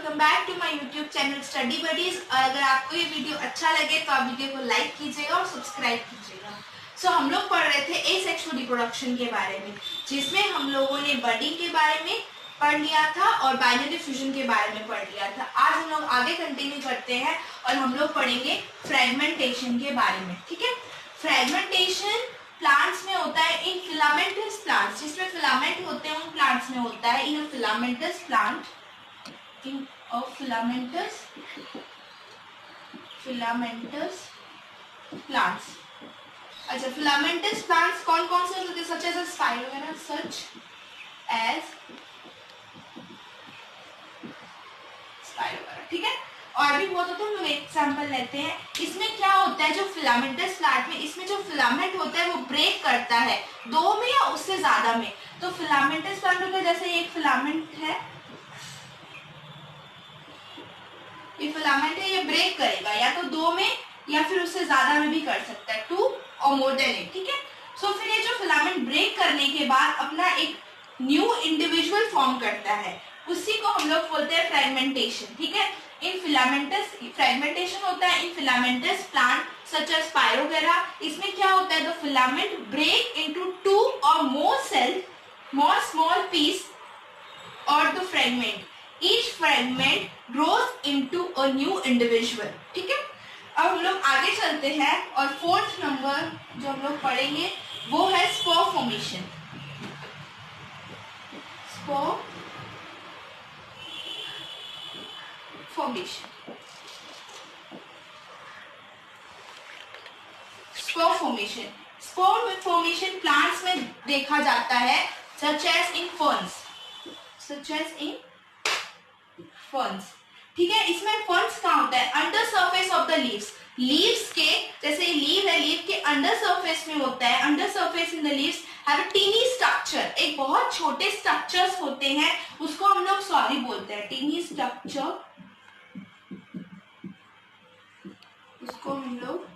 Welcome back to my YouTube channel study buddies. और अगर आपको ये वीडियो अच्छा लगे तो आप वीडियो को लाइक कीजिएगा और सब्सक्राइब कीजिएगा। सो हम लोग पढ़ रहे थे एसेक्सुअल रिप्रोडक्शन के बारे में, जिसमें हम लोगों ने बडी के बारे में पढ़ लिया था और बाइनरी फ्यूजन के बारे में पढ़ लिया था। आज हम लोग आगे कंटिन्यू करते हैं और हम लोग पढ़ेंगे फ्रेगमेंटेशन के बारे में। ठीक है, फ्रेगमेंटेशन प्लांट्स में होता है इन फिलामेंटस प्लांट्स, जिसमें फिलामेंट होते हैं उन प्लांट्स में होता है in filamentous plant, in filamentous plants. अच्छा, फिलामेंटस प्लांट्स कौन कौन से होते हैं? Such as spirogyra, such as spirogyra. ठीक है, और भी बहुत होते हैं, हम लोग एग्जाम्पल लेते हैं। इसमें क्या होता है, जो फिलामेंटस प्लांट में इसमें जो फिलामेंट होता है वो ब्रेक करता है दो में या उससे ज्यादा में। तो फिलामेंटस प्लांट होता है, जैसे एक फिलामेंट है, ये फिलामेंट है, ये ब्रेक करेगा या तो दो में या फिर उससे ज्यादा में भी कर सकता है, टू और मोर देन इट। ठीक है, सो फिर ये जो फिलामेंट ब्रेक करने के बाद अपना एक न्यू इंडिविजुअल फॉर्म करता है, उसी को हम लोग बोलते हैं फ्रेगमेंटेशन। ठीक है, इन फिलामेंटस फ्रेगमेंटेशन होता है in filamentous plant such as spirogyra. इसमें क्या होता है, the filament break into two और more cell, more small piece और the fragment, each fragment grows into a new individual. ठीक है, अब हम लोग आगे चलते हैं और फोर्थ नंबर जो हम लोग पढ़ेंगे वो है spore formation. Spore formation, spore formation, spore formation plants में देखा जाता है such as in ferns, such as in ferns. ठीक है, इसमें फर्न्स कहाँ होता है, under surface of the leaves, leaves के जैसे लीव है, लीव के अंडर सरफेस में होता है। Under surface in the leaves have a tiny structure, एक बहुत छोटे स्ट्रक्चर्स होते हैं, उसको हम लोग सॉरी बोलते हैं, टीनी स्ट्रक्चर, उसको हम लोग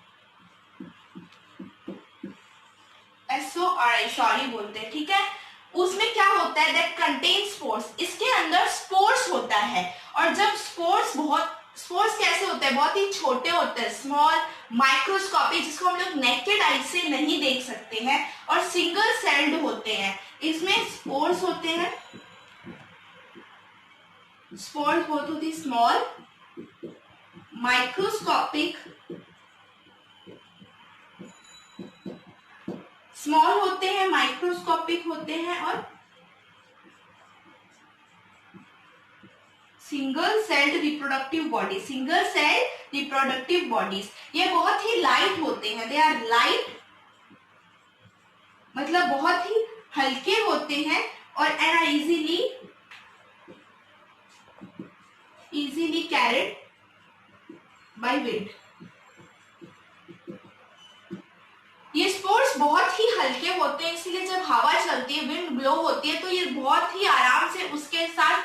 SORI सॉरी बोलते हैं। ठीक है, उसमें क्या होता है, दैट कंटेन स्पोर्स, इसके अंदर स्पोर्स होता है। और जब स्पोर्स कैसे होते हैं, बहुत ही छोटे होते हैं, स्मॉल माइक्रोस्कोपिक, जिसको हम लोग नेकेड आई से नहीं देख सकते हैं, और सिंगल सेल्ड होते हैं। इसमें स्पोर्स होते हैं, स्पोर्स बहुत होती स्मॉल माइक्रोस्कोपिक, स्मॉल होते हैं, माइक्रोस्कोपिक होते हैं और single celled reproductive body, single cell reproductive bodies. ये बहुत ही लाइट होते हैं, दे आर लाइट, मतलब बहुत ही हल्के होते हैं और and easily carried by wind. ये स्पोर्स बहुत ही हल्के होते हैं, इसीलिए जब हवा चलती है, विंड ब्लो होती है, तो ये बहुत ही आराम से उसके साथ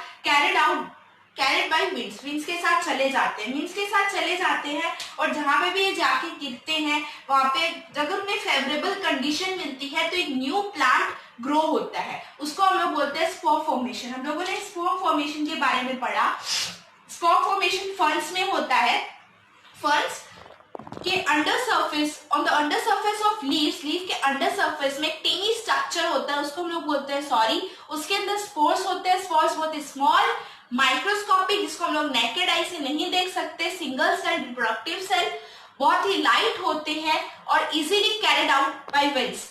कैरिड बाय विंड्स के साथ चले जाते हैं, विंड्स के साथ चले जाते हैं। और जहां पे भी ये जाके गिरते हैं, वहां पे अगर उन्हें फेवरेबल कंडीशन मिलती है तो एक न्यू प्लांट ग्रो होता है, उसको हम लोग बोलते हैं स्पोर फॉर्मेशन। हम लोगों ने स्पोर फॉर्मेशन के बारे में पढ़ा। स्पोर फॉर्मेशन फर्न्स में होता है, फर्न्स के under surface, on the under surface of leaves, leave के अंडर सरफेस में टीनी स्ट्रक्चर होता है, उसको हम लोग बोलते हैं सॉरी, उसके अंदर स्पोर्स होते हैं, स्पोर्स बहुत स्मॉल माइक्रोस्कोपिक, जिसको हम लोग नेकेड आई से नहीं देख सकते, सिंगल सेल रिप्रोडक्टिव सेल, बहुत ही लाइट होते हैं और easily carried out by winds.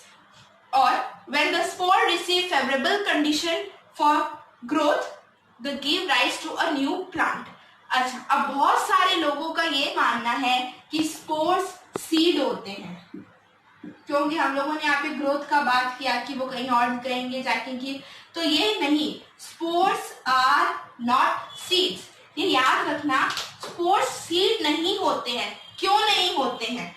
और when the spore receive favourable condition for growth, the give rise to a new plant. अच्छा, अब बहुत सारे लोगों का ये मानना है कि स्पोर्स सीड होते हैं, क्योंकि हम लोगों ने यहाँ पे ग्रोथ का बात किया कि वो कहीं और करेंगे जाके, तो ये नहीं, स्पोर्स आर नॉट सीड्स। ये याद रखना, स्पोर्स सीड नहीं होते हैं। क्यों नहीं होते हैं?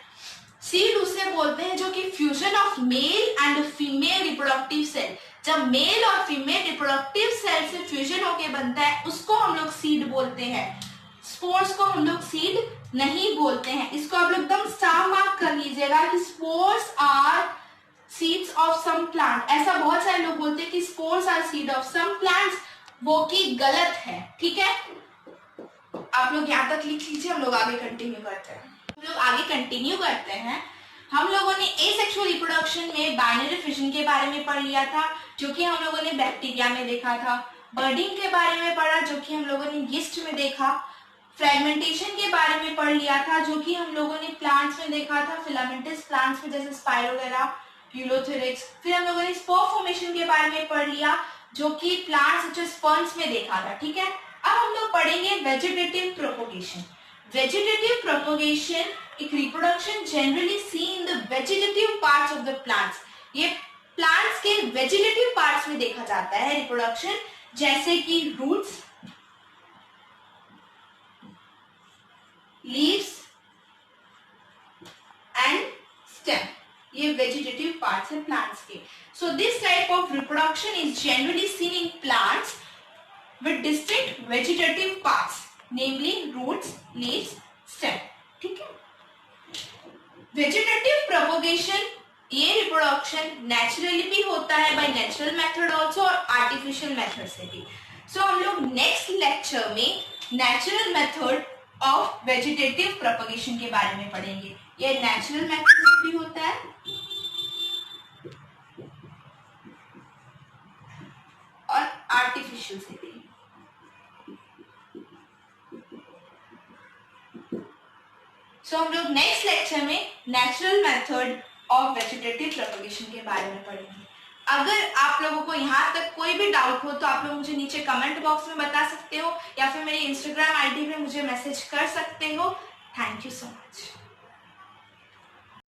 सीड उसे बोलते हैं जो कि fusion of male and female reproductive cell, जब मेल और फीमेल रिप्रोडक्टिव सेल से फ्यूजन होके बनता है, उसको हम लोग सीड बोलते हैं। स्पोर्स को हम लोग सीड नहीं बोलते हैं। इसको आप लोग एकदम स्टार मार्क कर लीजिएगा कि spores are seeds of some plant. ऐसा बहुत सारे लोग बोलते हैं कि spores are seed of some plants, वो कि गलत है। ठीक है, आप लोग यहाँ तक लिख लीजिए, हम लोग आगे कंटिन्यू करते हैं। हम लोगों ने एसेक्सुअल रिप्रोडक्शन में बाइनरी फिशन के बारे में पढ़ लिया था, जो कि हम लोगों ने बैक्टीरिया में देखा था। बर्डिंग के बारे में पढ़ा, जो कि हम लोगों ने यीस्ट में देखा। फ्रेगमेंटेशन के बारे में पढ़ लिया था, जो कि हम लोगों ने प्लांट्स में देखा था, फिलामेंटस प्लांट्स में जैसे स्पाइरोगेरा, यूलोथेरिक्स। फिर हम लोगों ने स्पोर फॉर्मेशन के बारे में पढ़ लिया, जो कि प्लांट्स सच एज फर्न्स में देखा था। ठीक है, अब हम लोग पढ़ेंगे वेजिटेटिव प्रोपोगेशन। वेजिटेटिव प्रोपोगेशन एक reproduction generally seen in the vegetative parts of the plants. ये प्लांट्स के वेजिटेटिव पार्ट्स में देखा जाता है रिप्रोडक्शन, जैसे कि रूट्स, लीव्स एंड स्टेम। ये वेजिटेटिव पार्ट्स हैं प्लांट्स के। So this type of reproduction is generally seen in plants with distinct vegetative parts, namely roots, leaves, stem. ठीक है, वेजिटेटिव प्रोपोगेशन ये रिप्रोडक्शन नेचुरली भी होता है बाय नेचुरल मेथड ऑल्सो और आर्टिफिशियल मेथड से भी। सो हम लोग नेक्स्ट लेक्चर में natural method of vegetative propagation के बारे में पढ़ेंगे। ये नेचुरल मेथड से भी होता है और आर्टिफिशियल से भी। सो हम लोग नेक्स्ट लेक्चर में natural method of vegetative propagation के बारे में पढ़ेंगे। अगर आप लोगों को यहाँ तक कोई भी डाउट हो तो आप लोग मुझे नीचे कमेंट बॉक्स में बता सकते हो, या फिर मेरी इंस्टाग्राम आईडी पे मुझे मैसेज कर सकते हो। Thank you so much.